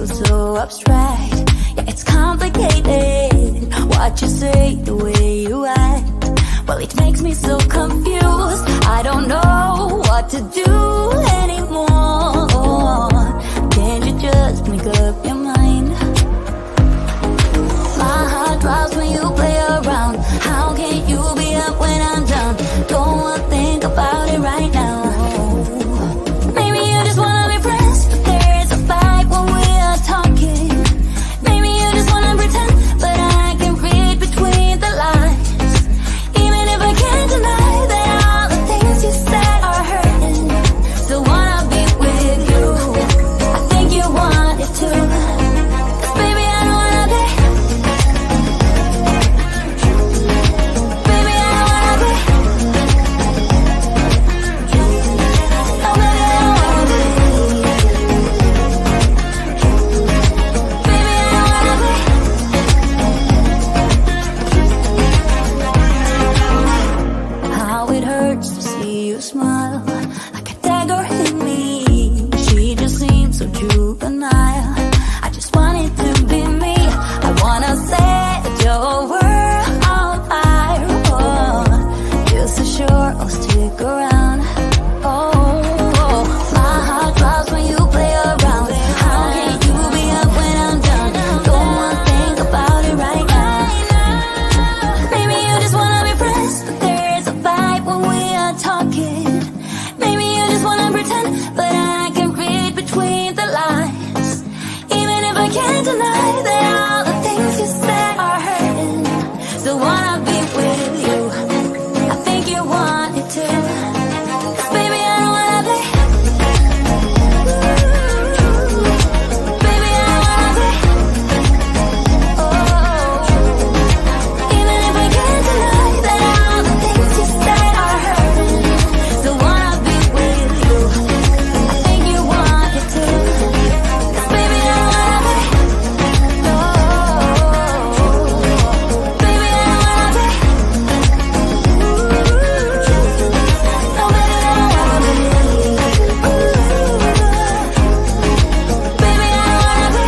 feels so abstract. Yeah, it's complicated what you say, the way you act. Well, it makes me so confused. I don't know what to do anymore. Can't you just make up your mind? My heart drops when you play around. How can you be up when I'm down? Don't wanna think about it right now. Maybe you just wanna be friends, but there is a fight when we are talking. Maybe you just wanna pretend, but I can read between the lines. Even if I can't deny that all the things you said are hurting. Still wanna be with you. I think you want it too. 'Cause baby, I don't wanna be. Baby, I don't wanna be. Oh, baby, I don't wanna be. Baby, I don't wanna be. How it hurts to see you smile, like a dagger in me. She just seems so juvenile. I just want it to be me. I wanna set your world on fire. Oh, you're so sure I'll stick around. Oh, my heart drops when you play around. How can you be up when I'm down? Don't wanna think about it right now. Maybe you just wanna be friends, but there is a fight when we are talking. Maybe you just wanna pretend, but I can read between the lines. Even if I can't deny that all the things you said are hurting. Still wanna be with you. I think you want it too. 'Cause baby, I don't wanna be. Baby, I don't wanna be. Oh, even if I can't deny that all the things you said are hurting. Still wanna be with you. I think you want it too. 'Cause baby, I don't wanna be. No, baby, I don't wanna be. No, baby, I don't wanna be. Baby, I don't wanna be.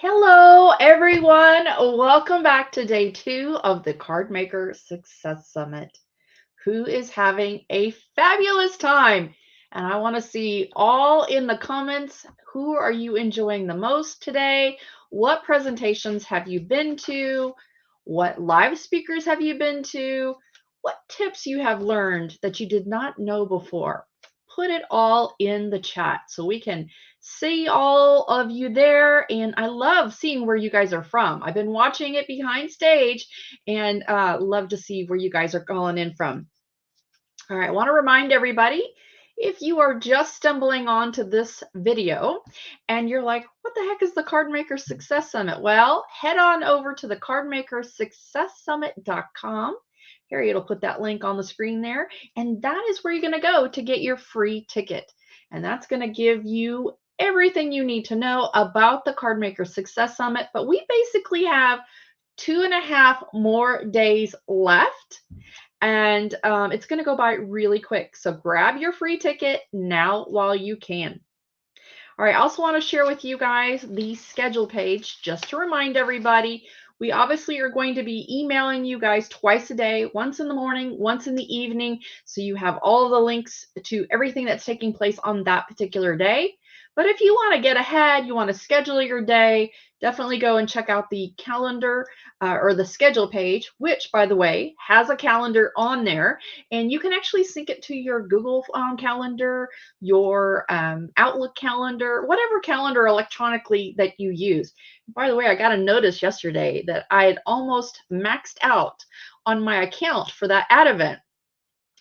Hello, everyone. Welcome back to day 2 of the Cardmaker Success Summit. Who is having a fabulous time? And I want to see all in the comments. Who are you enjoying the most today? What presentations have you been to? What live speakers have you been to? What tips you have learned that you did not know before? Put it all in the chat so we can see all of you there. And I love seeing where you guys are from. I've been watching it behind stage and love to see where you guys are calling in from. All right, I want to remind everybody, if you are just stumbling onto this video and you're like, what the heck is the Cardmaker Success Summit? Well, head on over to the cardmakersuccesssummit.com. Harry, it'll put that link on the screen there. And that is where you're going to go to get your free ticket. And that's going to give you everything you need to know about the Cardmaker Success Summit. But we basically have 2.5 more days left. And it's going to go by really quick. So grab your free ticket now while you can. All right, I also want to share with you guys the schedule page just to remind everybody. We obviously are going to be emailing you guys twice a day, once in the morning, once in the evening. So you have all of the links to everything that's taking place on that particular day. But if you want to get ahead, you want to schedule your day, definitely go and check out the calendar or the schedule page, which, by the way, has a calendar on there. And you can actually sync it to your Google calendar, your Outlook calendar, whatever calendar electronically that you use. By the way, I got a notice yesterday that I had almost maxed out on my account for that ad event.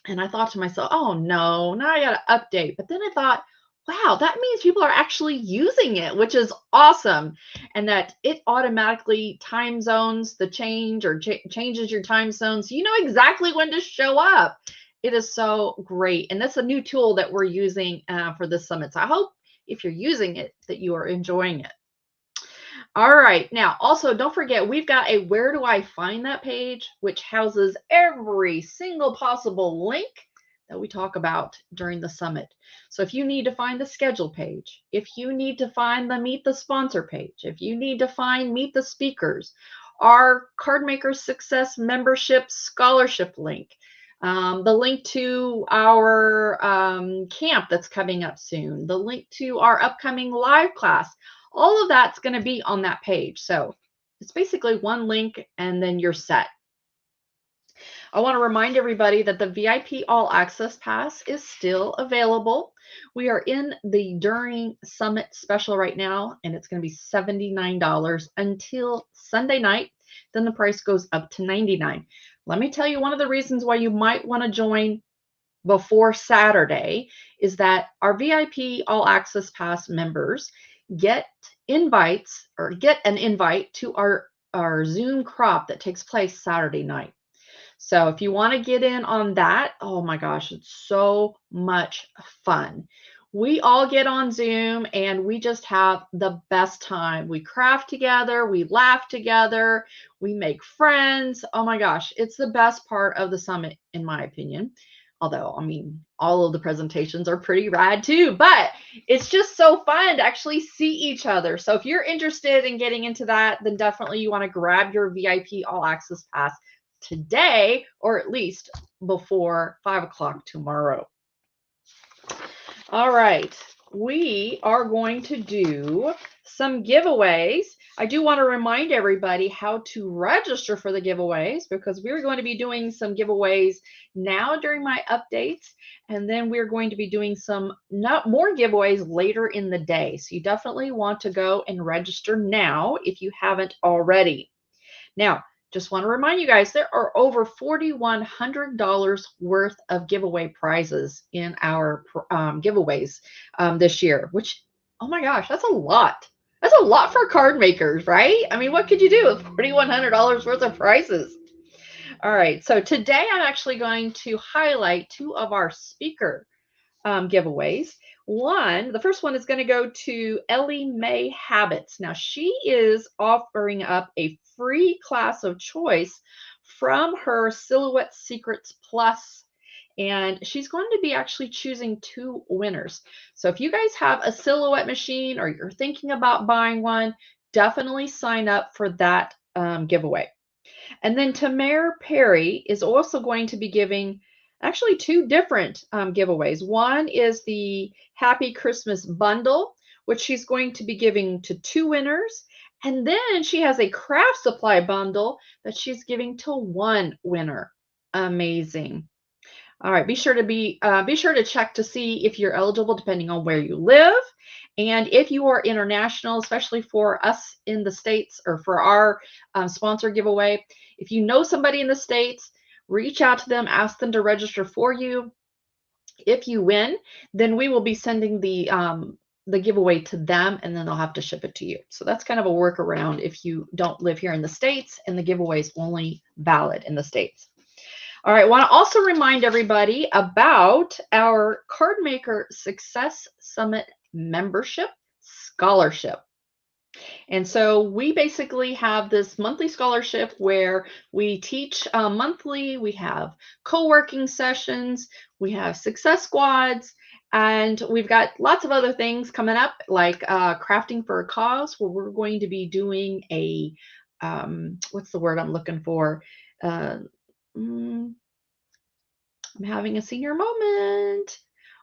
And I thought to myself, oh no, now I got to update. But then I thought, wow, that means people are actually using it, which is awesome. And that it automatically time zones the change or changes your time zones. So you know exactly when to show up. It is so great. And that's a new tool that we're using for this summit. So I hope if you're using it, that you are enjoying it. All right. Now, also, don't forget, we've got a where do I find that page, which houses every single possible link that we talk about during the summit. So if you need to find the schedule page, if you need to find the meet the sponsor page, if you need to find meet the speakers, our Card Maker Success membership scholarship link, the link to our camp that's coming up soon, the link to our upcoming live class, all of that's going to be on that page. So it's basically one link and then you're set. I want to remind everybody that the VIP All Access Pass is still available. We are in the During Summit special right now, and it's going to be $79 until Sunday night. Then the price goes up to $99. Let me tell you, one of the reasons why you might want to join before Saturday is that our VIP All Access Pass members get invites or get an invite to our Zoom crop that takes place Saturday night. So if you want to get in on that, oh my gosh, it's so much fun. We all get on Zoom and we just have the best time. We craft together, we laugh together, we make friends. Oh my gosh, it's the best part of the summit, in my opinion. Although, I mean, all of the presentations are pretty rad too, but it's just so fun to actually see each other. So if you're interested in getting into that, then definitely you want to grab your VIP All Access Pass today, or at least before 5 o'clock tomorrow. All right, we are going to do some giveaways. I do want to remind everybody how to register for the giveaways, because we're going to be doing some giveaways now during my updates, and then we're going to be doing some more giveaways later in the day. So you definitely want to go and register now if you haven't already. Now, just want to remind you guys, there are over $4,100 worth of giveaway prizes in our giveaways this year, which, oh my gosh, that's a lot. That's a lot for card makers, right? I mean, what could you do with $4,100 worth of prizes? All right, so today I'm actually going to highlight two of our speaker giveaways. The first one is going to go to Ellie Mae Habits. Now, she is offering up a free class of choice from her Silhouette Secrets Plus, and she's going to be actually choosing 2 winners. So if you guys have a Silhouette machine or you're thinking about buying one, definitely sign up for that giveaway. And then Tamara Perry is also going to be giving actually 2 different giveaways. One is the Happy Christmas Bundle, which she's going to be giving to 2 winners. And then she has a craft supply bundle that she's giving to 1 winner. Amazing. All right, be sure to check to see if you're eligible depending on where you live. And if you are international, especially for us in the States or for our sponsor giveaway, if you know somebody in the States, reach out to them, ask them to register for you. If you win, then we will be sending the giveaway to them, and then they'll have to ship it to you. So that's kind of a workaround if you don't live here in the States and the giveaway is only valid in the States. All right, I want to also remind everybody about our Card Maker Success Summit membership scholarship. And so we basically have this monthly scholarship where we teach monthly, we have co-working sessions, we have success squads, and we've got lots of other things coming up, like crafting for a cause, where we're going to be doing a, what's the word I'm looking for? I'm having a senior moment.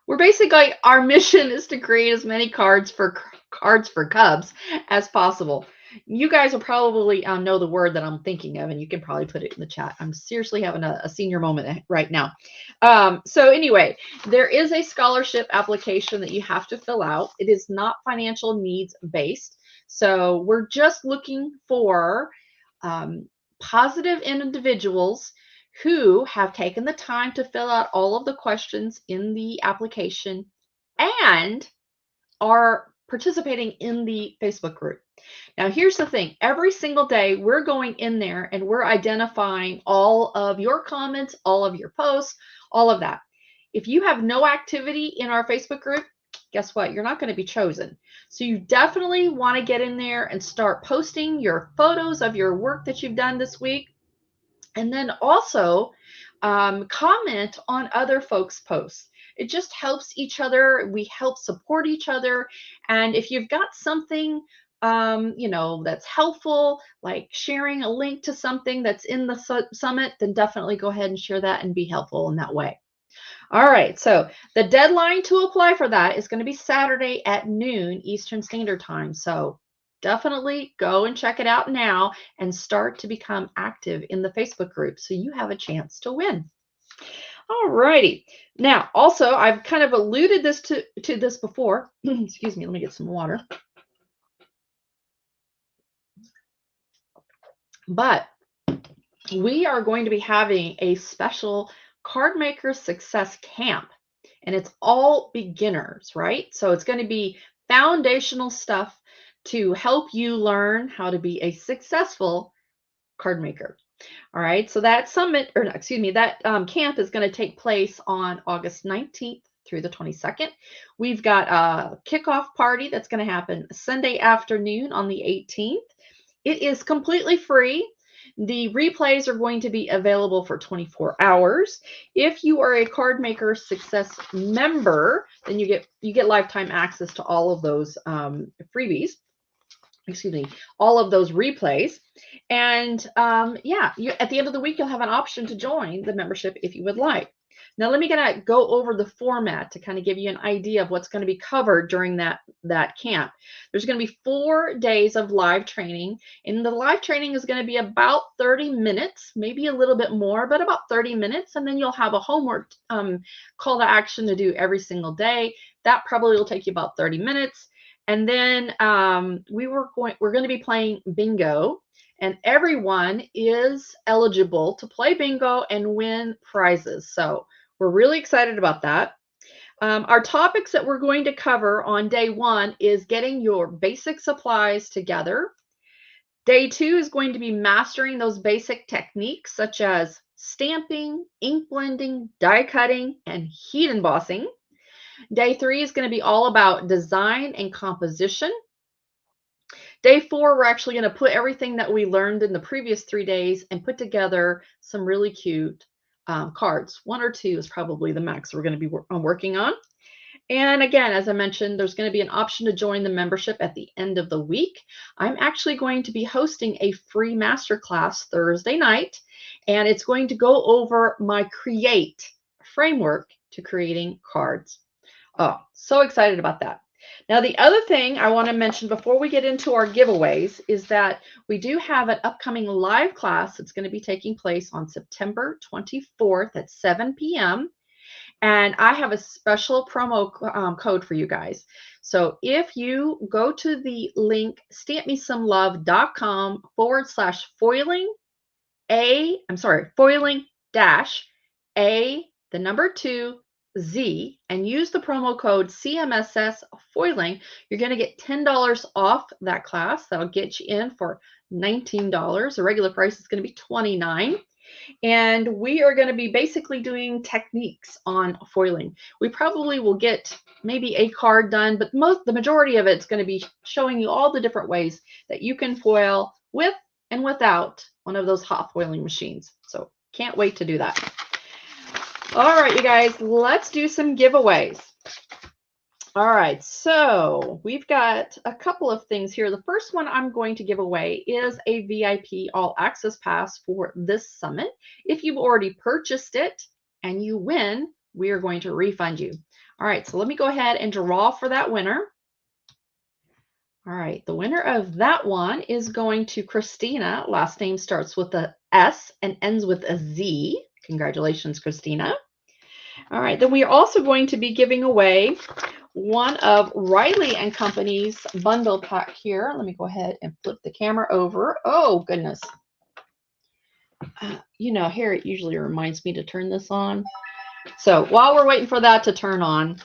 We're basically, our mission is to create as many cards for Cubs as possible. You guys will probably know the word that I'm thinking of, and you can probably put it in the chat. I'm seriously having a senior moment right now. So anyway, there is a scholarship application that you have to fill out. It is not financial needs based. So we're just looking for positive individuals who have taken the time to fill out all of the questions in the application and are participating in the Facebook group. Now, here's the thing. Every single day, we're going in there and we're identifying all of your comments, all of your posts, all of that. If you have no activity in our Facebook group, guess what? You're not going to be chosen. So you definitely want to get in there and start posting your photos of your work that you've done this week. And then also comment on other folks' posts. It just helps each other. We help support each other. And if you've got something, that's helpful, like sharing a link to something that's in the summit, then definitely go ahead and share that and be helpful in that way. All right, so the deadline to apply for that is going to be Saturday at noon Eastern Standard Time. So definitely go and check it out now and start to become active in the Facebook group so you have a chance to win. All righty. Now, also, I've kind of alluded to this before. Excuse me, let me get some water. But we are going to be having a special Card Maker Success Camp, and it's all beginners, right? So it's going to be foundational stuff to help you learn how to be a successful card maker. All right, so that summit, or excuse me, that camp is going to take place on August 19th through the 22nd. We've got a kickoff party that's going to happen Sunday afternoon on the 18th. It is completely free. The replays are going to be available for 24 hours. If you are a Card Maker Success member, then you get lifetime access to all of those freebies. Excuse me, all of those replays. And yeah, at the end of the week, you'll have an option to join the membership if you would like. Now, let me go over the format to kind of give you an idea of what's going to be covered during that camp. There's going to be 4 days of live training, and the live training is going to be about 30 minutes, maybe a little bit more, but about 30 minutes. And then you'll have a homework call to action to do every single day. That probably will take you about 30 minutes. And then we're going to be playing bingo, and everyone is eligible to play bingo and win prizes. So we're really excited about that. Our topics that we're going to cover on day 1 is getting your basic supplies together. Day 2 is going to be mastering those basic techniques such as stamping, ink blending, die cutting, and heat embossing. Day 3 is going to be all about design and composition. Day 4, we're actually going to put everything that we learned in the previous 3 days and put together some really cute cards. 1 or 2 is probably the max we're going to be working on. And again, as I mentioned, there's going to be an option to join the membership at the end of the week. I'm actually going to be hosting a free masterclass Thursday night, and it's going to go over my Create framework to creating cards. Oh, so excited about that. Now, the other thing I want to mention before we get into our giveaways is that we do have an upcoming live class that's going to be taking place on September 24th at 7 p.m. And I have a special promo code for you guys. So if you go to the link stampmesomelove.com/foiling, foiling dash A, the number 2, Z, and use the promo code CMSS foiling, you're going to get $10 off that class. That'll get you in for $19. The regular price is going to be $29. And we are going to be basically doing techniques on foiling. We probably will get maybe a card done, but the majority of it's going to be showing you all the different ways that you can foil with and without one of those hot foiling machines. So can't wait to do that. All right, you guys, let's do some giveaways. All right, so we've got a couple of things here. The first one I'm going to give away is a VIP all access pass for this summit. If you've already purchased it and you win, we are going to refund you. All right, so let me go ahead and draw for that winner. All right, the winner of that one is going to Christina. Last name starts with a S and ends with a Z. Congratulations, Christina. All right, then we are also going to be giving away one of Riley and Company's bundle pack here. Let me go ahead and flip the camera over. Oh, goodness. Here it usually reminds me to turn this on. So while we're waiting for that to turn on,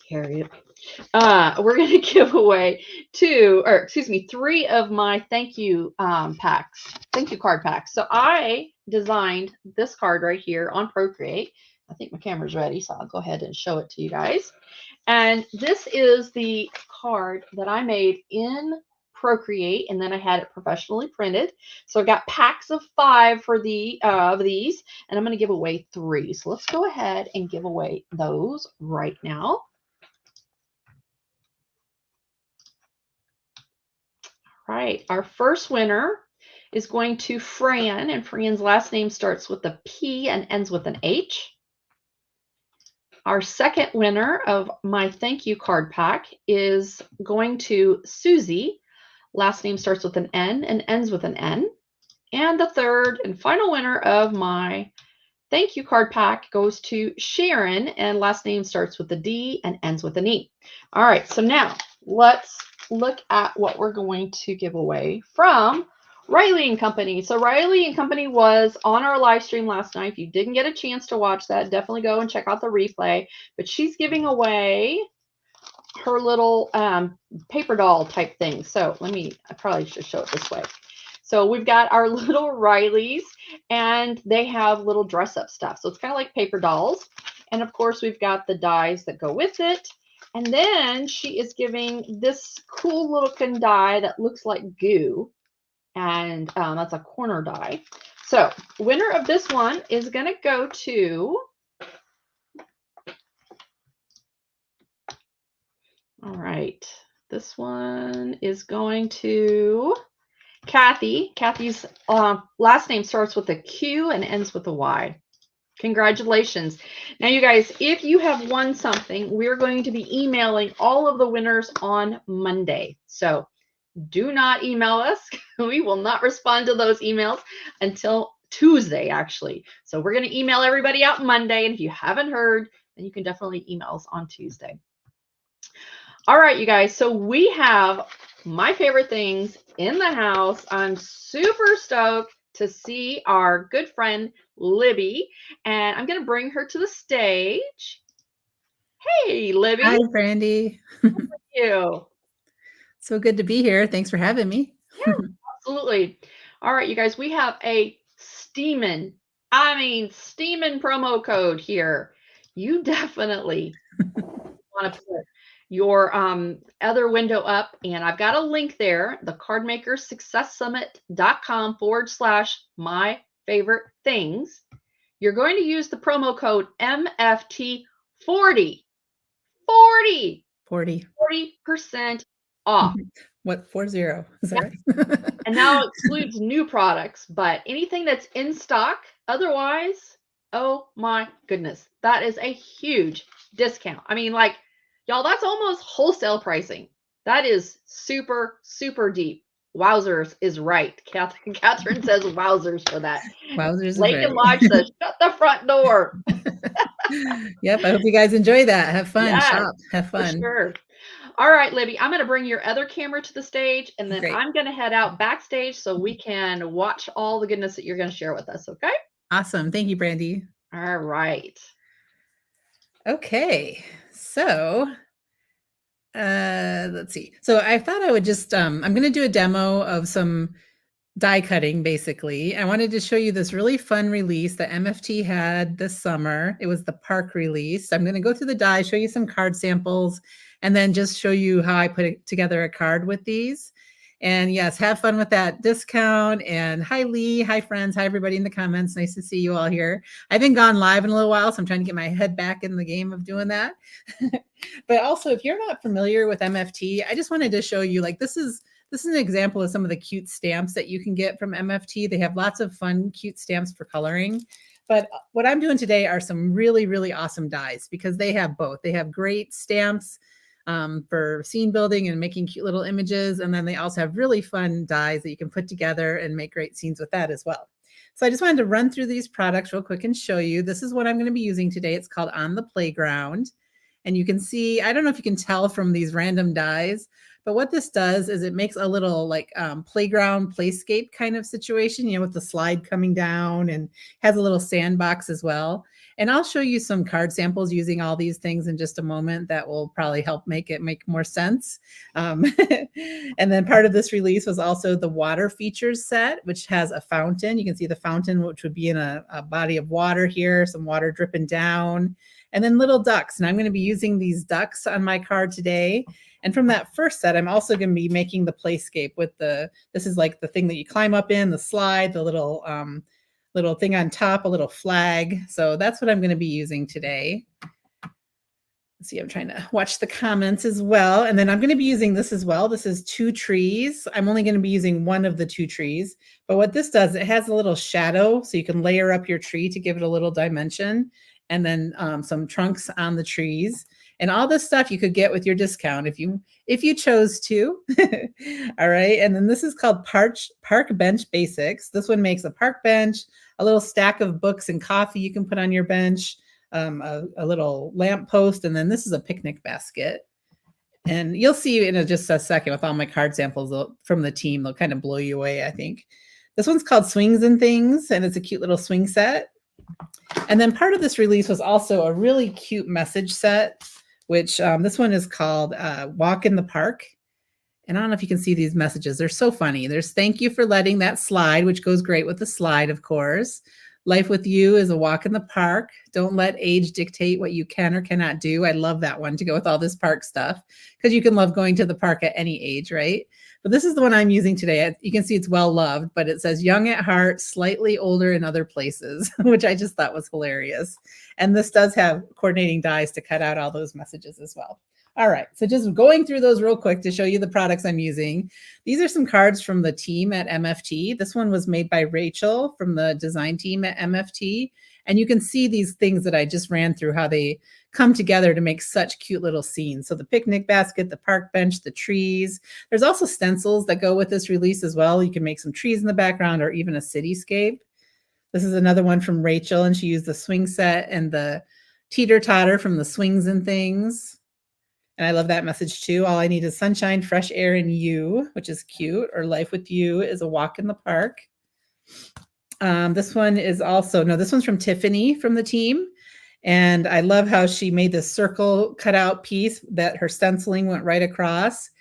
we're going to give away 3 of my thank you card packs. So I designed this card right here on Procreate. I think my camera's ready, so I'll go ahead and show it to you guys. And this is the card that I made in Procreate, and then I had it professionally printed. So I got packs of 5 for of these, and I'm going to give away 3. So let's go ahead and give away those right now. All right, our first winner is going to Fran, and Fran's last name starts with a P and ends with an H. Our second winner of my thank you card pack is going to Susie. Last name starts with an N and ends with an N. And the third and final winner of my thank you card pack goes to Sharon, and last name starts with a D and ends with an E. All right, so now let's look at what we're going to give away from Riley and Company. So Riley and Company was on our live stream last night. If you didn't get a chance to watch that, definitely go and check out the replay. But she's giving away her little paper doll type thing. So I probably should show it this way. So we've got our little Rileys, and they have little dress up stuff. So it's kind of like paper dolls. And of course, we've got the dies that go with it. And then she is giving this cool little die that looks like goo. And that's a corner die. So winner of this one is going to go to, all right, this one is going to Kathy. Kathy's last name starts with a Q and ends with a Y. Congratulations. Now, you guys, if you have won something, we're going to be emailing all of the winners on Monday. So do not email us. We will not respond to those emails until Tuesday, actually. So we're going to email everybody out Monday. And if you haven't heard, then you can definitely email us on Tuesday. All right, you guys. So we have my favorite things in the house. I'm super stoked to see our good friend Libby, and I'm going to bring her to the stage. Hey, Libby. Hi, Brandi. How are you? So good to be here. Thanks for having me. Yeah, absolutely. All right, you guys, we have a steaming promo code here. You definitely want to put your other window up, and I've got a link there, the cardmakersuccesssummit.com/my favorite things. You're going to use the promo code MFT40. 40% off. What, 40? Is that right? And now it excludes new products, but anything that's in stock, otherwise, oh my goodness, that is a huge discount. I mean, like, y'all, that's almost wholesale pricing. That is super, super deep. Wowzers is right. Catherine says wowzers for that. Wowzers Lake is and right. Lodge says, shut the front door. Yep, I hope you guys enjoy that. Have fun, Yes, shop, have fun. For sure. All right, Libby, I'm going to bring your other camera to the stage, and then Great. I'm going to head out backstage so we can watch all the goodness that you're going to share with us, okay? Awesome. Thank you, Brandi. All right. Okay, so let's see. So I thought I would just, I'm going to do a demo of some die cutting, basically. I wanted to show you this really fun release that MFT had this summer. It was the park release. I'm going to go through the die, show you some card samples, and then just show you how I put together a card with these. And yes, have fun with that discount. And hi, Lee. Hi, friends. Hi, everybody in the comments. Nice to see you all here. I haven't gone live in a little while, so I'm trying to get my head back in the game of doing that. But also, if you're not familiar with MFT, I just wanted to show you, like, this is an example of some of the cute stamps that you can get from MFT. They have lots of fun, cute stamps for coloring. But what I'm doing today are some really, really awesome dies, because they have both. They have great stamps for scene building and making cute little images. And then they also have really fun dies that you can put together and make great scenes with that as well. So I just wanted to run through these products real quick and show you. This is what I'm going to be using today. It's called On the Playground. And you can see, I don't know if you can tell from these random dies, but what this does is it makes a little like playground playscape kind of situation, you know, with the slide coming down, and has a little sandbox as well. And I'll show you some card samples using all these things in just a moment that will probably help make it make more sense. And then part of this release was also the water features set, which has a fountain. You can see the fountain, which would be in a body of water here, some water dripping down, and then little ducks. And I'm going to be using these ducks on my card today. And from that first set, I'm also going to be making the playscape with this is like the thing that you climb up in, the slide, the little thing on top, a little flag. So that's what I'm going to be using today. Let's see, I'm trying to watch the comments as well. And then I'm going to be using this as well. This is 2 trees. I'm only going to be using one of the 2 trees. But what this does, it has a little shadow, so you can layer up your tree to give it a little dimension. And then some trunks on the trees. And all this stuff you could get with your discount if you chose to. All right. And then this is called Park Bench Basics. This one makes a park bench, a little stack of books and coffee you can put on your bench, a little lamp post, and then this is a picnic basket. And you'll see in just a second with all my card samples from the team, they'll kind of blow you away, I think. This one's called Swings and Things, and it's a cute little swing set. And then part of this release was also a really cute message set, which this one is called Walk in the Park. And I don't know if you can see these messages. They're so funny. There's thank you for letting that slide, which goes great with the slide, of course. Life with you is a walk in the park. Don't let age dictate what you can or cannot do. I love that one to go with all this park stuff because you can love going to the park at any age, right? But this is the one I'm using today. You can see it's well loved, but it says young at heart, slightly older in other places, which I just thought was hilarious. And this does have coordinating dies to cut out all those messages as well. All right, so just going through those real quick to show you the products I'm using. These are some cards from the team at MFT. This one was made by Rachel from the design team at MFT. And you can see these things that I just ran through, how they come together to make such cute little scenes. So the picnic basket, the park bench, the trees. There's also stencils that go with this release as well. You can make some trees in the background or even a cityscape. This is another one from Rachel, and she used the swing set and the teeter-totter from the Swings and Things. And I love that message too. All I need is sunshine, fresh air, and you, which is cute. Or life with you is a walk in the park. This one is also, no, this one's from Tiffany from the team. And I love how she made this circle cutout piece that her stenciling went right across.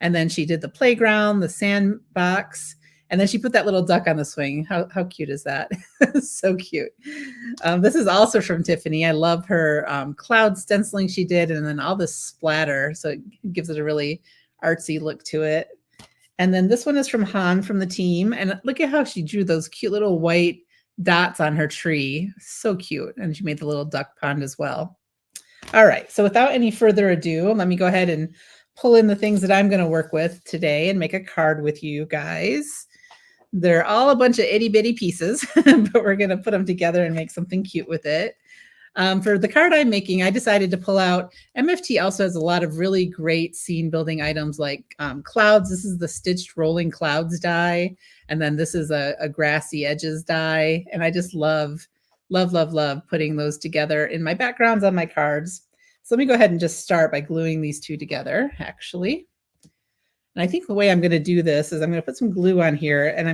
And then she did the playground, the sandbox, and then she put that little duck on the swing. How cute is that? So cute. This is also from Tiffany. I love her cloud stenciling she did, and then all this splatter. So it gives it a really artsy look to it. And then this one is from Han from the team. And look at how she drew those cute little white dots on her tree. So cute. And she made the little duck pond as well. All right. So without any further ado, let me go ahead and pull in the things that I'm going to work with today and make a card with you guys. They're all a bunch of itty bitty pieces, but we're going to put them together and make something cute with it. For the card I'm making, I decided to pull out, MFT also has a lot of really great scene building items like clouds. This is the stitched rolling clouds die. And then this is a grassy edges die. And I just love putting those together in my backgrounds on my cards. So let me go ahead and just start by gluing these two together, actually. And I think the way I'm going to do this is I'm going to put some glue on here, and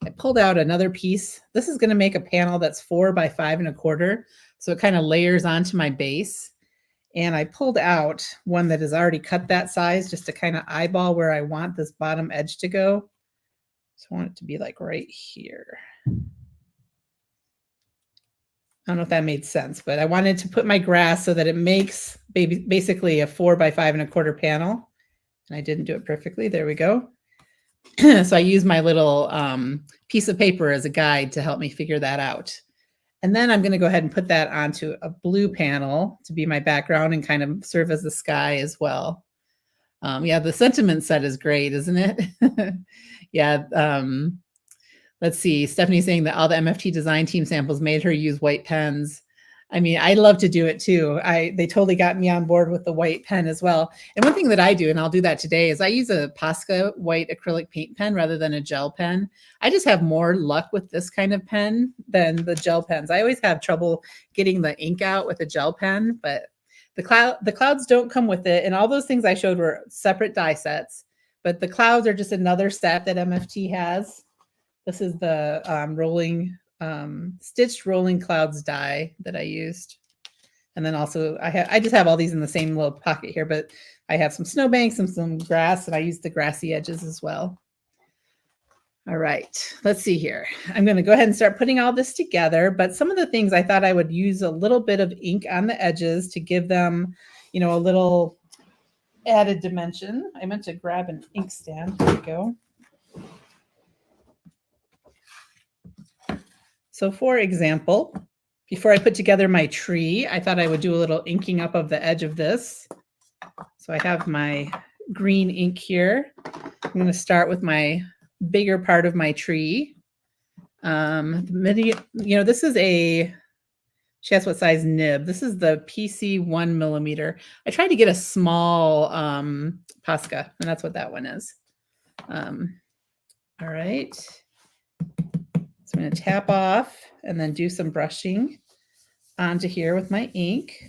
I pulled out another piece. This is going to make a panel that's 4 by 5 1/4. So it kind of layers onto my base. And I pulled out one that is already cut that size just to kind of eyeball where I want this bottom edge to go. So I want it to be like right here. I don't know if that made sense, but I wanted to put my grass so that it makes basically a 4 by 5 1/4 panel. And I didn't do it perfectly. There we go. So I use my little piece of paper as a guide to help me figure that out. And then I'm going to go ahead and put that onto a blue panel to be my background and kind of serve as the sky as well. Yeah, the sentiment set is great, isn't it? Yeah. Let's see. Stephanie's saying that all the MFT design team samples made her use white pens. I mean, I love to do it too. They totally got me on board with the white pen as well. And one thing that I do, and I'll do that today, is I use a Posca white acrylic paint pen rather than a gel pen. I just have more luck with this kind of pen than the gel pens. I always have trouble getting the ink out with a gel pen, but the clouds don't come with it. And all those things I showed were separate die sets, but the clouds are just another set that MFT has. This is the rolling stitched Rolling Clouds die that I used. And then also I just have all these in the same little pocket here, but I have some snowbanks and some grass, and I use the grassy edges as well. All right, let's see here. I'm going to go ahead and start putting all this together, but some of the things I thought I would use a little bit of ink on the edges to give them, you know, a little added dimension. I meant to grab an ink stand. There we go. So for example, before I put together my tree, I thought I would do a little inking up of the edge of this. So I have my green ink here. I'm going to start with my bigger part of my tree. This is she asked what size nib. This is the PC 1 millimeter. I tried to get a small Posca, and that's what that one is. All right. So I'm going to tap off and then do some brushing onto here with my ink.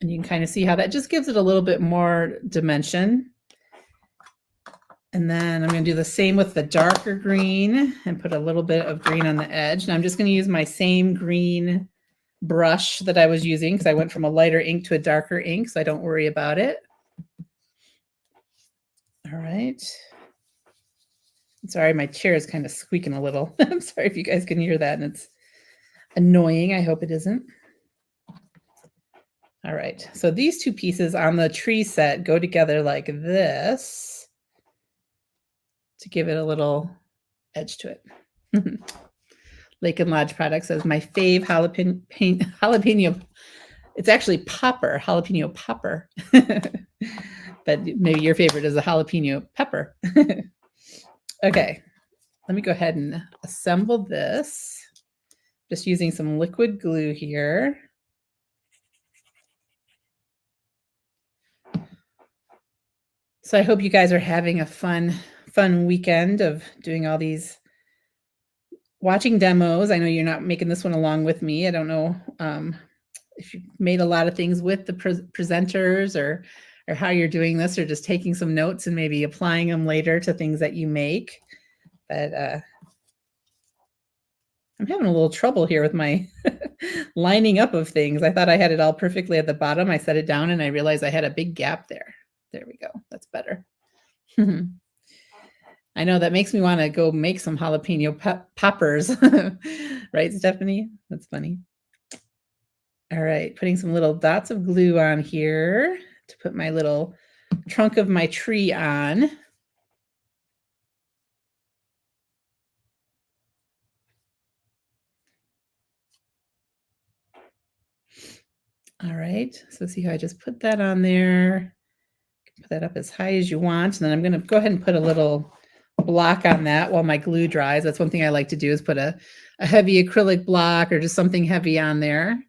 And you can kind of see how that just gives it a little bit more dimension. And then I'm going to do the same with the darker green and put a little bit of green on the edge. And I'm just going to use my same green brush that I was using because I went from a lighter ink to a darker ink, so I don't worry about it. All right. Sorry, my chair is kind of squeaking a little. I'm sorry if you guys can hear that, and it's annoying. I hope it isn't. All right, so these two pieces on the tree set go together like this to give it a little edge to it. Lake and Lodge Products says my fave jalapeno. It's actually popper, jalapeno popper. But maybe your favorite is a jalapeno pepper. Okay, let me go ahead and assemble this. Just using some liquid glue here. So I hope you guys are having a fun weekend of doing all these watching demos. I know you're not making this one along with me. I don't know if you made a lot of things with the presenters or how you're doing this, or just taking some notes and maybe applying them later to things that you make. But I'm having a little trouble here with my lining up of things. I thought I had it all perfectly at the bottom. I set it down and I realized I had a big gap there. There we go. That's better. I know that makes me want to go make some jalapeno poppers. Right, Stephanie? That's funny. All right, putting some little dots of glue on here to put my little trunk of my tree on. All right, so see how I just put that on there. Put that up as high as you want. And then I'm going to go ahead and put a little block on that while my glue dries. That's one thing I like to do, is put a heavy acrylic block or just something heavy on there.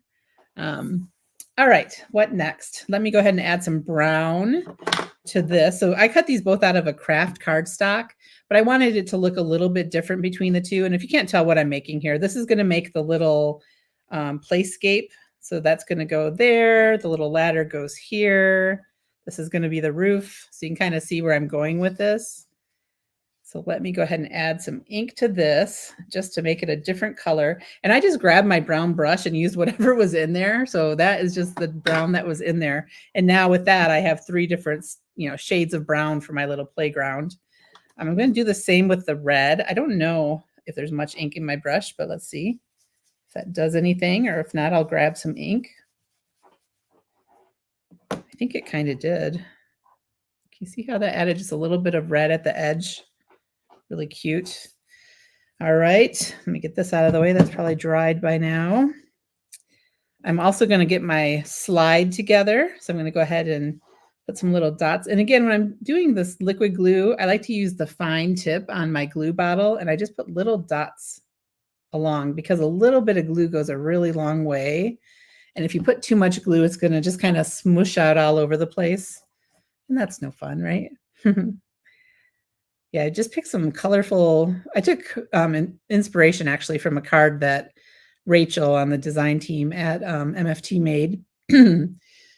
All right, what next? Let me go ahead and add some brown to this. So I cut these both out of a craft cardstock, but I wanted it to look a little bit different between the two. And if you can't tell what I'm making here, this is going to make the little playscape. So that's going to go there. The little ladder goes here. This is going to be the roof. So you can kind of see where I'm going with this. So let me go ahead and add some ink to this just to make it a different color. And I just grabbed my brown brush and used whatever was in there. So that is just the brown that was in there. And now with that, I have 3 different, shades of brown for my little playground. I'm going to do the same with the red. I don't know if there's much ink in my brush, but let's see if that does anything, or if not, I'll grab some ink. I think it kind of did. Can you see how that added just a little bit of red at the edge? Really cute. All right, let me get this out of the way. That's probably dried by now. I'm also going to get my slide together. So I'm going to go ahead and put some little dots. And again, when I'm doing this liquid glue, I like to use the fine tip on my glue bottle, and I just put little dots along, because a little bit of glue goes a really long way. And if you put too much glue, it's going to just kind of smoosh out all over the place. And that's no fun, right? Yeah, I just picked some colorful. I took an inspiration actually from a card that Rachel on the design team at MFT made.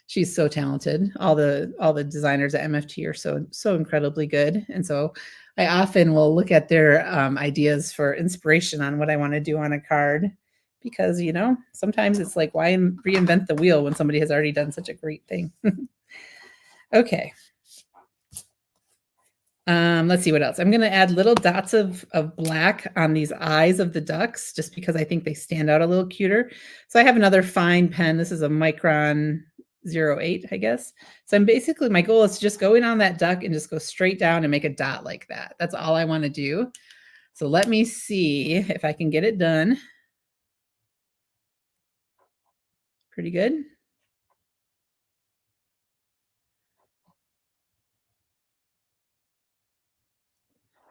she's so talented. All the designers at MFT are so incredibly good. And so I often will look at their ideas for inspiration on what I want to do on a card, because, you know, sometimes it's like, why reinvent the wheel when somebody has already done such a great thing? Okay. Let's see what else. I'm going to add little dots of black on these eyes of the ducks, just because I think they stand out a little cuter. So I have another fine pen. This is a Micron 08, I guess. So I'm basically, my goal is to just go in on that duck and just go straight down and make a dot like that. That's all I want to do. So let me see if I can get it done. Pretty good.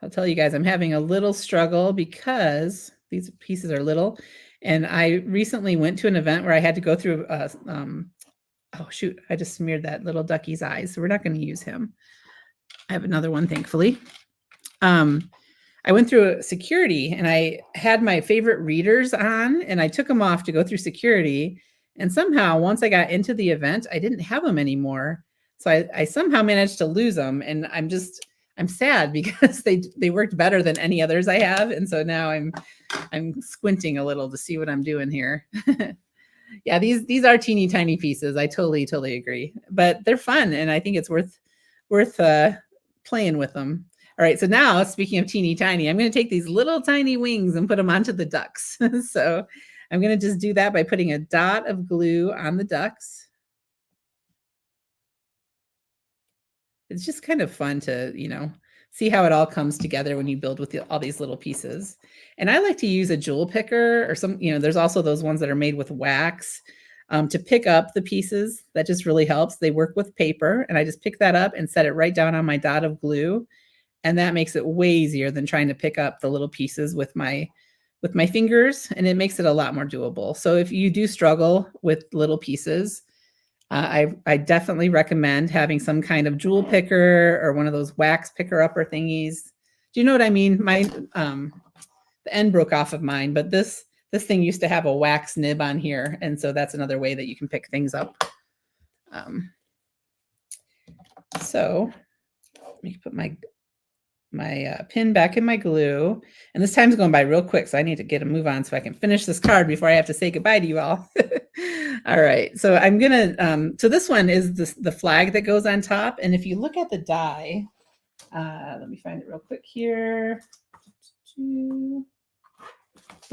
I'll tell you guys, I'm having a little struggle because these pieces are little. And I recently went to an event where I had to go through, oh shoot, I just smeared that little ducky's eyes. So we're not going to use him. I have another one, thankfully. I went through security and I had my favorite readers on and I took them off to go through security. And somehow, once I got into the event, I didn't have them anymore. So I somehow managed to lose them. And I'm sad because they worked better than any others I have. And so now I'm squinting a little to see what I'm doing here. Yeah, these are teeny tiny pieces. I totally agree, but they're fun. And I think it's worth playing with them. All right, so now speaking of teeny tiny, I'm going to take these little tiny wings and put them onto the ducks. So I'm going to just do that by putting a dot of glue on the ducks. It's just kind of fun to, you know, see how it all comes together when you build with all these little pieces. And I like to use a jewel picker or some, you know, there's also those ones that are made with wax to pick up the pieces. That just really helps. They work with paper, and I just pick that up and set it right down on my dot of glue. And that makes it way easier than trying to pick up the little pieces with my fingers, and it makes it a lot more doable. So if you do struggle with little pieces, I definitely recommend having some kind of jewel picker or one of those wax picker upper thingies. Do you know what I mean? The end broke off of mine, but this thing used to have a wax nib on here, and so that's another way that you can pick things up. So let me put my pin back in my glue, and this time's going by real quick, so I need to get a move on so I can finish this card before I have to say goodbye to you all. All right, so I'm gonna so this one is the flag that goes on top, and if you look at the die, let me find it real quick here. The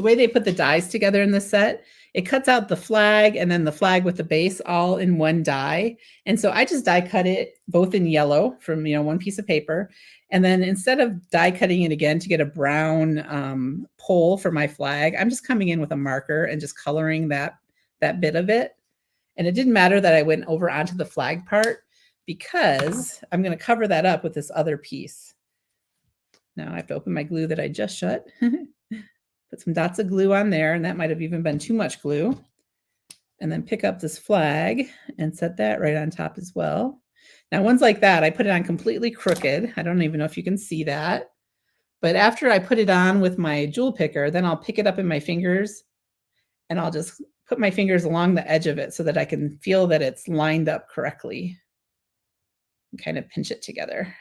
way they put the dies together in this set, it cuts out the flag and then the flag with the base all in one die. And so I just die cut it both in yellow from, you know, one piece of paper. And then instead of die cutting it again to get a brown pole for my flag, I'm just coming in with a marker and just coloring that bit of it. And it didn't matter that I went over onto the flag part, because I'm going to cover that up with this other piece. Now I have to open my glue that I just shut. Put some dots of glue on there, and that might have even been too much glue. And then pick up this flag and set that right on top as well. Now, ones like that, I put it on completely crooked. I don't even know if you can see that. But after I put it on with my jewel picker, then I'll pick it up in my fingers, and I'll just put my fingers along the edge of it so that I can feel that it's lined up correctly and kind of pinch it together.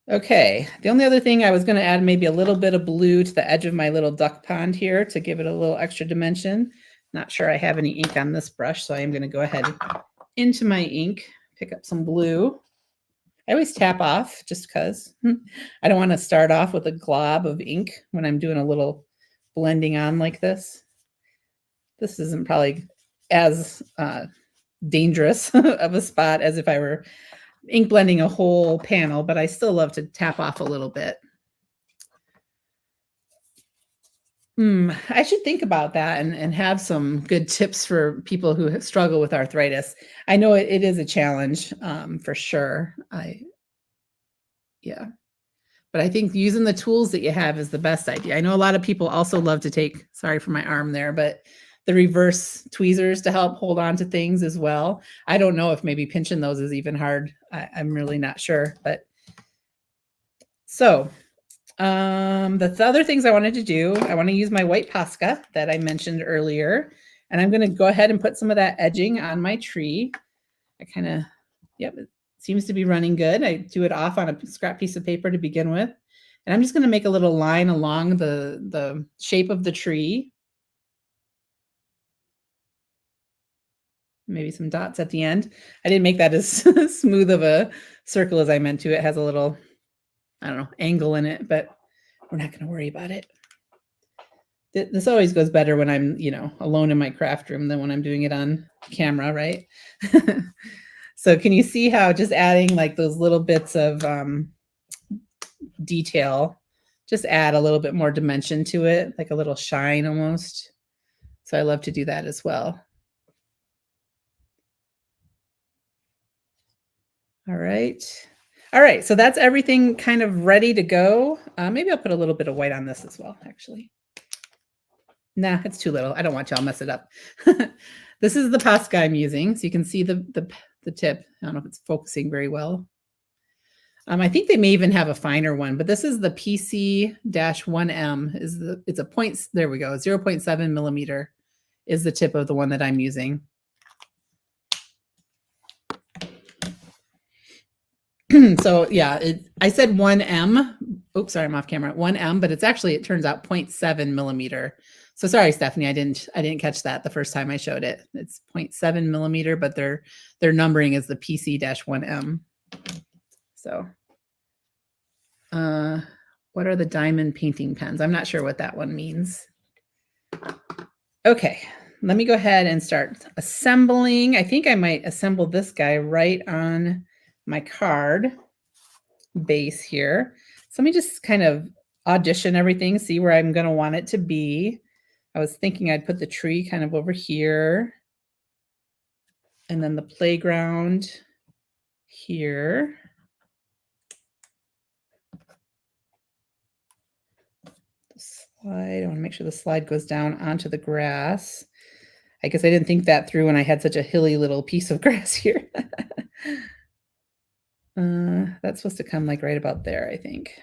Okay, the only other thing I was going to add maybe a little bit of blue to the edge of my little duck pond here to give it a little extra dimension. Not sure I have any ink on this brush, so I am going to go ahead into my ink, pick up some blue. I always tap off just because I don't want to start off with a glob of ink when I'm doing a little blending on like this. This isn't probably as dangerous of a spot as if I were ink blending a whole panel, but I still love to tap off a little bit. I should think about that and have some good tips for people who struggle with arthritis. I know it is a challenge for sure. Yeah. But I think using the tools that you have is the best idea. I know a lot of people also love to take, sorry for my arm there, but the reverse tweezers to help hold on to things as well. I don't know if maybe pinching those is even hard. I'm really not sure. But so the other things I wanted to do, I want to use my white Posca that I mentioned earlier. And I'm going to go ahead and put some of that edging on my tree. I kind of, yep, it seems to be running good. I do it off on a scrap piece of paper to begin with. And I'm just going to make a little line along the shape of the tree. Maybe some dots at the end. I didn't make that as smooth of a circle as I meant to. It has a little, I don't know, angle in it, but we're not going to worry about it. This always goes better when I'm, alone in my craft room than when I'm doing it on camera, right? So can you see how just adding like those little bits of detail just add a little bit more dimension to it, like a little shine almost. So I love to do that as well. All right. All right, so that's everything kind of ready to go. Maybe I'll put a little bit of white on this as well, actually. Nah, it's too little. I don't want y'all mess it up. This is the Posca I'm using, so you can see the tip. I don't know if it's focusing very well. I think they may even have a finer one, but this is the PC-1M. It's a point. There we go. 0.7 millimeter is the tip of the one that I'm using. So yeah, I said 1M. Oops, sorry, I'm off camera. 1M, but it turns out 0.7 millimeter. So sorry, Stephanie, I didn't catch that the first time I showed it. It's 0.7 millimeter, but their numbering is the PC-1M. So, what are the diamond painting pens? I'm not sure what that one means. Okay, let me go ahead and start assembling. I think I might assemble this guy right on my card base here. So let me just kind of audition everything, see where I'm going to want it to be. I was thinking I'd put the tree kind of over here, and then the playground here. The slide, I want to make sure the slide goes down onto the grass. I guess I didn't think that through when I had such a hilly little piece of grass here. That's supposed to come like right about there, I think.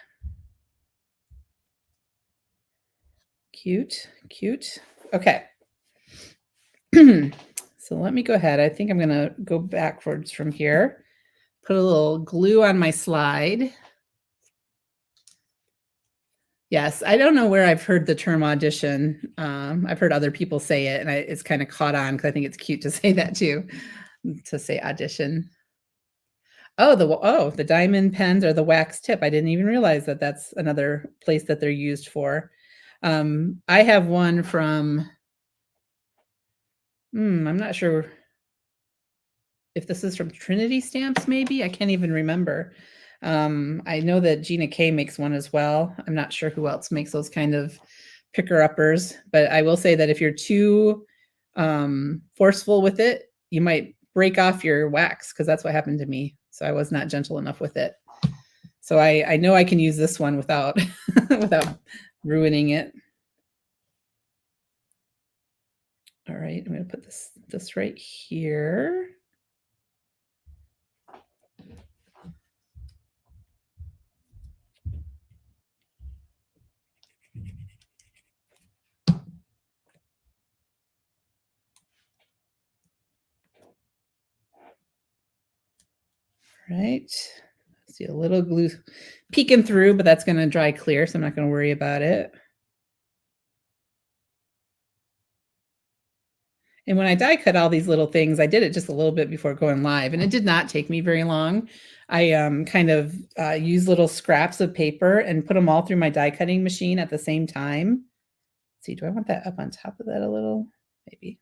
Cute, cute. Okay. So let me go ahead. I think I'm going to go backwards from here. Put a little glue on my slide. Yes, I don't know where I've heard the term audition. I've heard other people say it, and it's kind of caught on because I think it's cute to say that too, to say audition. Oh, the diamond pens or the wax tip. I didn't even realize that that's another place that they're used for. I have one from, I'm not sure if this is from Trinity Stamps, maybe. I can't even remember. I know that Gina K makes one as well. I'm not sure who else makes those kind of picker-uppers, but I will say that if you're too forceful with it, you might break off your wax, because that's what happened to me. So I was not gentle enough with it. So I know I can use this one without without ruining it. All right, I'm going to put this right here. Right. See a little glue peeking through, but that's going to dry clear, so I'm not going to worry about it. And when I die cut all these little things, I did it just a little bit before going live, and it did not take me very long. I kind of use little scraps of paper and put them all through my die cutting machine at the same time. Let's see, do I want that up on top of that a little? Maybe.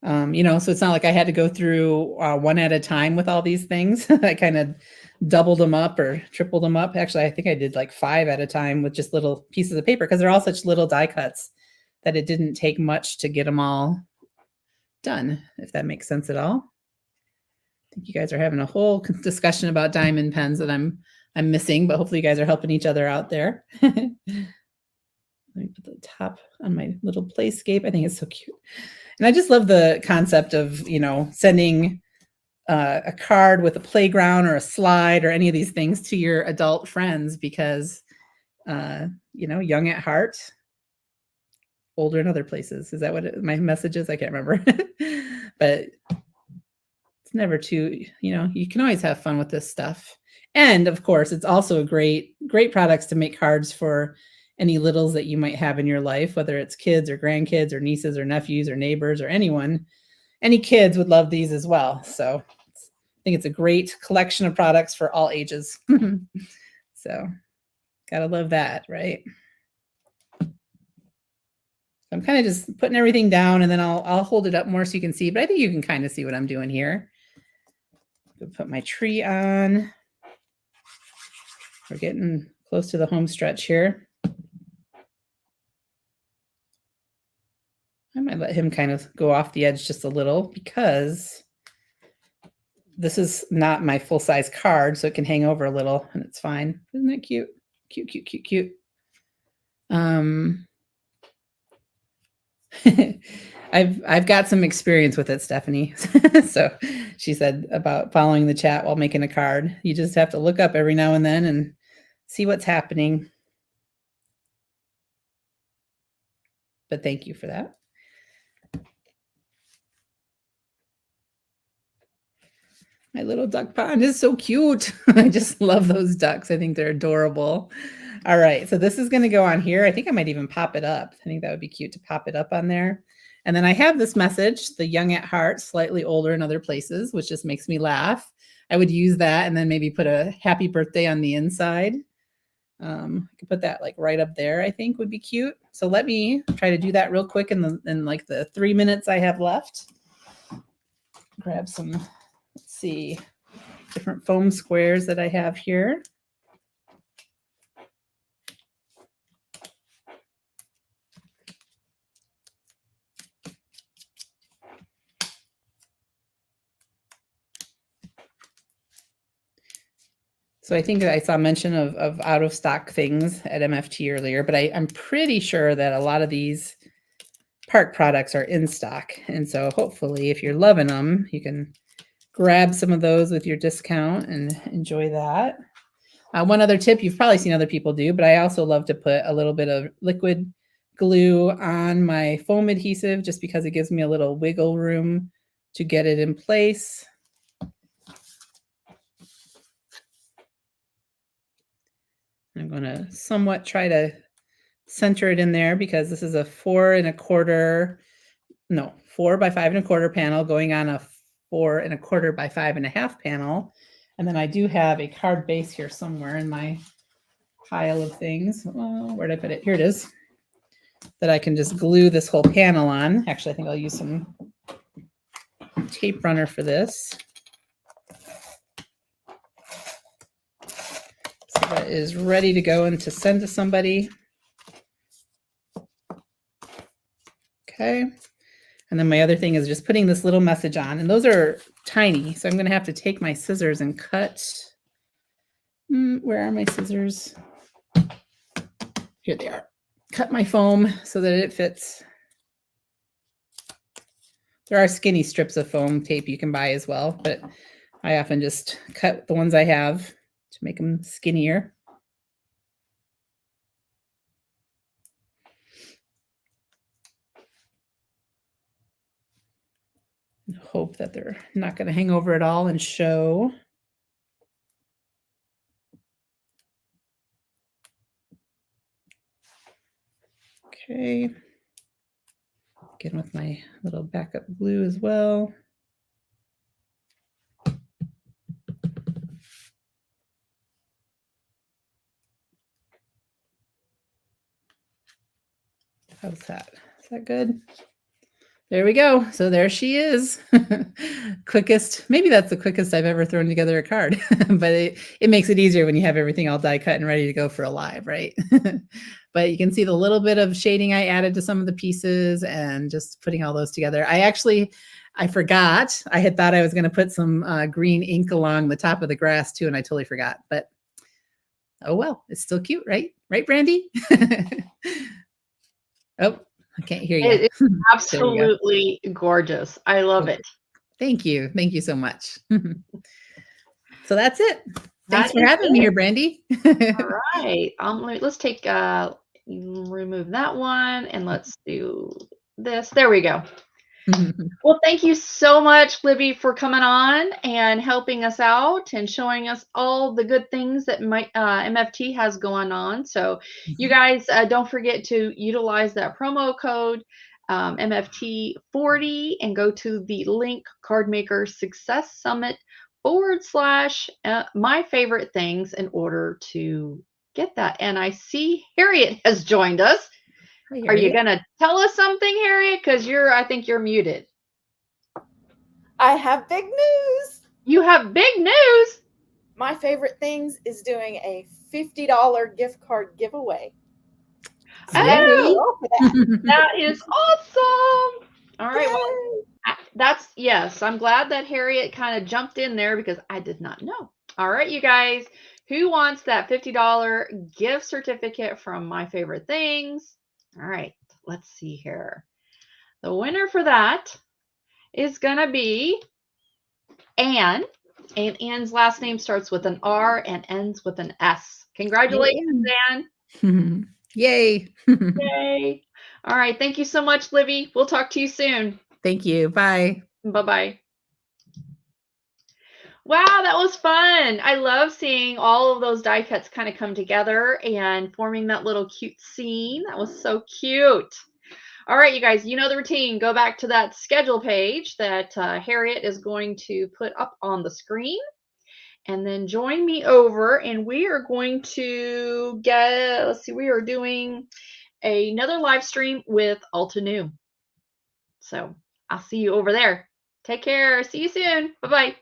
So it's not like I had to go through one at a time with all these things. I kind of doubled them up or tripled them up. Actually, I think I did like 5 at a time with just little pieces of paper, because they're all such little die cuts that it didn't take much to get them all done, if that makes sense at all. I think you guys are having a whole discussion about diamond pens that I'm missing, but hopefully you guys are helping each other out there. Let me put the top on my little playscape. I think it's so cute. And I just love the concept of, sending a card with a playground or a slide or any of these things to your adult friends, because, young at heart, older in other places. Is that what my message is? I can't remember. But it's never too, you can always have fun with this stuff. And of course, it's also a great products to make cards for any littles that you might have in your life, whether it's kids or grandkids or nieces or nephews or neighbors or anyone. Any kids would love these as well. So I think it's a great collection of products for all ages. So gotta love that, right? I'm kind of just putting everything down, and then I'll hold it up more so you can see, but I think you can kind of see what I'm doing here. I'll put my tree on. We're getting close to the home stretch here. I might let him kind of go off the edge just a little because this is not my full-size card, so it can hang over a little and it's fine. Isn't that cute? Cute, cute, cute, cute. I've got some experience with it, Stephanie. So she said about following the chat while making a card. You just have to look up every now and then and see what's happening. But thank you for that. My little duck pond is so cute. I just love those ducks. I think they're adorable. All right, so this is going to go on here. I think I might even pop it up. I think that would be cute to pop it up on there. And then I have this message, the young at heart, slightly older in other places, which just makes me laugh. I would use that and then maybe put a happy birthday on the inside. I could put that like right up there, I think would be cute. So let me try to do that real quick in like the 3 minutes I have left. Grab some, let's see, different foam squares that I have here. So I think I saw mention of out of stock things at MFT earlier, but I'm pretty sure that a lot of these park products are in stock. And so hopefully if you're loving them, you can grab some of those with your discount and enjoy that. One other tip you've probably seen other people do, but I also love to put a little bit of liquid glue on my foam adhesive just because it gives me a little wiggle room to get it in place. I'm going to somewhat try to center it in there because this is a 4 by 5 1/4 panel going on a 4 1/4 by 5 1/2 panel. And then I do have a card base here somewhere in my pile of things. Oh, where did I put it? Here it is. That I can just glue this whole panel on. Actually, I think I'll use some tape runner for this. So that is ready to go and to send to somebody. Okay. And then my other thing is just putting this little message on. And those are tiny. So I'm going to have to take my scissors and cut. Where are my scissors? Here they are. Cut my foam so that it fits. There are skinny strips of foam tape you can buy as well, but I often just cut the ones I have to make them skinnier. And hope that they're not going to hang over at all and show. Okay. Again with my little backup glue as well. How's that? Is that good? There we go. So there she is. Quickest. Maybe that's the quickest I've ever thrown together a card, but it makes it easier when you have everything all die cut and ready to go for a live, right? But you can see the little bit of shading I added to some of the pieces and just putting all those together. I forgot. I had thought I was going to put some green ink along the top of the grass too, and I totally forgot. But oh well, it's still cute, right? Right, Brandi? Oh, I can't hear you. It's absolutely gorgeous. I love it. Thank you. Thank you so much. So that's it. Thanks for having me here, Brandi. All right. Let's take remove that one, and let's do this. There we go. Well, thank you so much, Libby, for coming on and helping us out and showing us all the good things that MFT has going on. So you guys don't forget to utilize that promo code MFT40 and go to the link Cardmaker Success Summit / my favorite things in order to get that. And I see Harriet has joined us. Hi, Are you Harriet. going to tell us something, Harriet? Because I think you're muted. I have big news. You have big news. My favorite things is doing a $50 gift card giveaway. So Oh, for that. that is awesome. All right. Yay. Well, yes. I'm glad that Harriet kind of jumped in there because I did not know. All right, you guys, who wants that $50 gift certificate from My Favorite Things? All right, let's see here. The winner for that is going to be Anne. And Anne's last name starts with an R and ends with an S. Congratulations, Anne. Yay. Yay. All right. Thank you so much, Livy. We'll talk to you soon. Thank you. Bye. Bye-bye. Wow, that was fun. I love seeing all of those die cuts kind of come together and forming that little cute scene. That was so cute. All right, you guys, you know the routine. Go back to that schedule page that Harriet is going to put up on the screen. And then join me over, and we are going to we are doing another live stream with Alta New. So I'll see you over there. Take care. See you soon. Bye-bye.